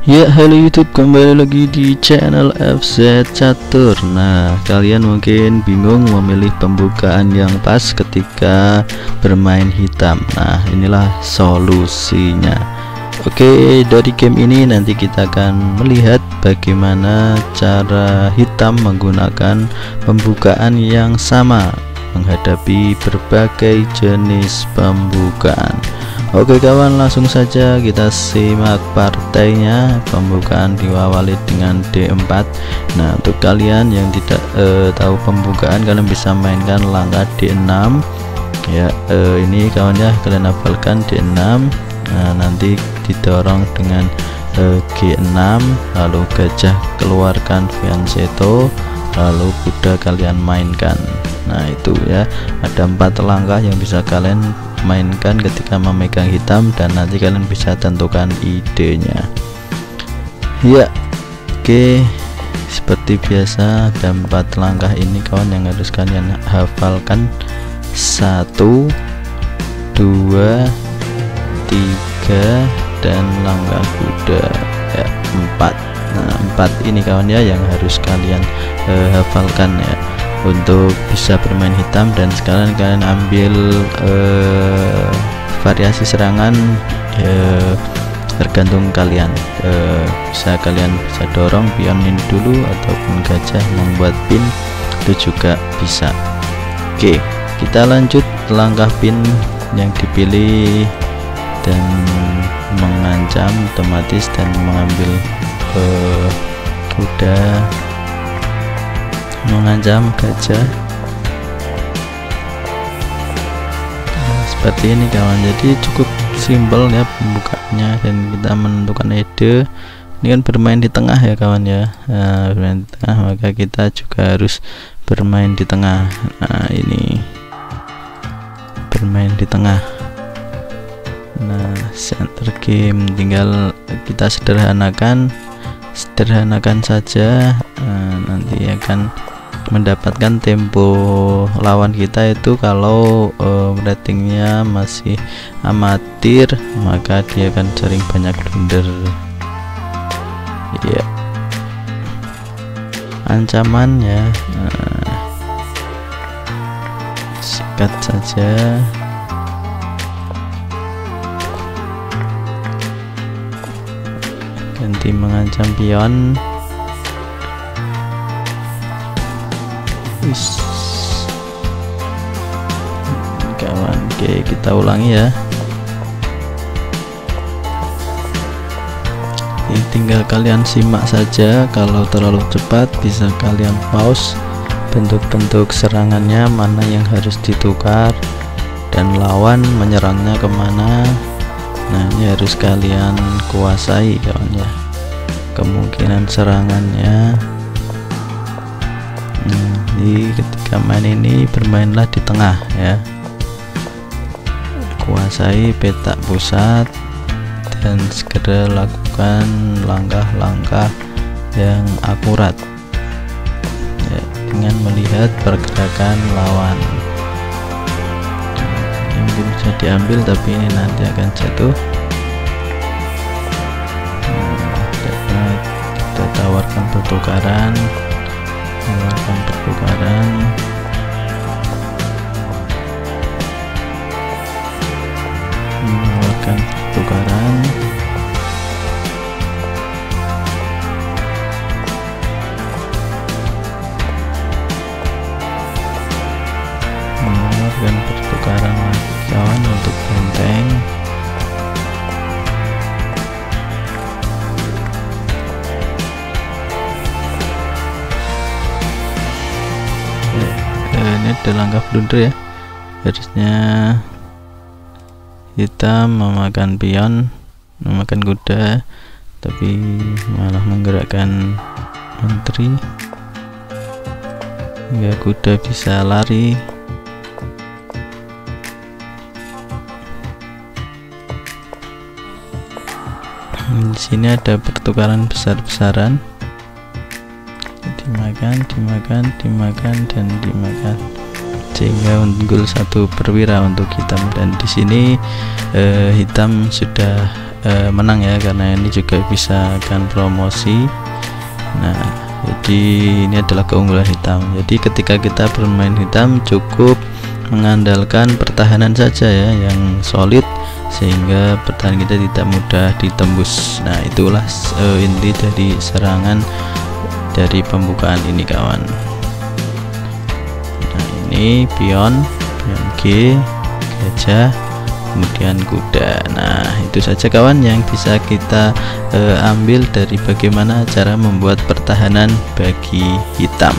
Ya, halo YouTube, kembali lagi di channel FZ Catur. Nah, kalian mungkin bingung memilih pembukaan yang pas ketika bermain hitam. Nah, inilah solusinya. Oke, dari game ini nanti kita akan melihat bagaimana cara hitam menggunakan pembukaan yang sama menghadapi berbagai jenis pembukaan. Oke kawan, langsung saja kita simak partainya. Pembukaan diawali dengan D4. Nah, untuk kalian yang tidak tahu pembukaan, kalian bisa mainkan langkah D6 ya. Ini kawannya kalian hafalkan D6. Nah, nanti didorong dengan G6, lalu gajah keluarkan fianchetto, lalu kuda kalian mainkan. Nah, itu ya, ada 4 langkah yang bisa kalian mainkan ketika memegang hitam, dan nanti kalian bisa tentukan idenya ya. Oke, seperti biasa ada 4 langkah ini kawan yang harus kalian hafalkan. 1, 2, 3, dan langkah kuda ya, 4. Nah, 4 ini kawan ya yang harus kalian hafalkan ya untuk bisa bermain hitam. Dan sekarang kalian ambil variasi serangan tergantung kalian, bisa dorong pion ini dulu ataupun gajah membuat pin, itu juga bisa. Oke, kita lanjut langkah pin yang dipilih dan mengancam otomatis dan mengambil kuda, mengancam gajah. Nah, seperti ini kawan, jadi cukup simpel ya pembukaannya, dan kita menentukan ide. Ini kan bermain di tengah ya kawan ya. Nah, bermain di tengah, maka kita juga harus bermain di tengah. Nah, ini bermain di tengah. Nah, center game tinggal kita sederhanakan saja. Nanti akan mendapatkan tempo lawan kita itu kalau ratingnya masih amatir, maka dia akan sering banyak blunder ya. Ancaman ya, sikat saja. Ganti mengancam pion. Kawan, oke, kita ulangi ya. Ini tinggal kalian simak saja. Kalau terlalu cepat bisa kalian pause bentuk-bentuk serangannya, mana yang harus ditukar dan lawan menyerangnya kemana. Nah, ini harus kalian kuasai kawan ya, kemungkinan serangannya. Jadi ketika main ini bermainlah di tengah ya, kuasai peta pusat dan segera lakukan langkah-langkah yang akurat ya, dengan melihat pergerakan lawan. Ini mungkin bisa diambil, tapi ini nanti akan jatuh. Kita tawarkan pertukaran, menawarkan pertukaran. Kawan untuk benteng. Ini ada langkah blunder ya, harusnya hitam memakan pion, memakan kuda, tapi malah menggerakkan menteri hingga kuda bisa lari. Di sini ada pertukaran besar-besaran, dimakan, dan dimakan, sehingga unggul 1 perwira untuk hitam. Dan di sini hitam sudah menang ya, karena ini juga bisa akan promosi. Nah, jadi ini adalah keunggulan hitam. Jadi ketika kita bermain hitam cukup mengandalkan pertahanan saja ya yang solid, sehingga pertahanan kita tidak mudah ditembus. Nah, itulah inti dari serangan dari pembukaan ini kawan. Nah, ini pion G, gajah, kemudian kuda. Nah, itu saja kawan yang bisa kita ambil dari bagaimana cara membuat pertahanan bagi hitam.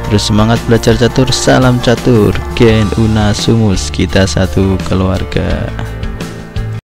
Terus semangat belajar catur, salam catur, gen una sumus, kita satu keluarga.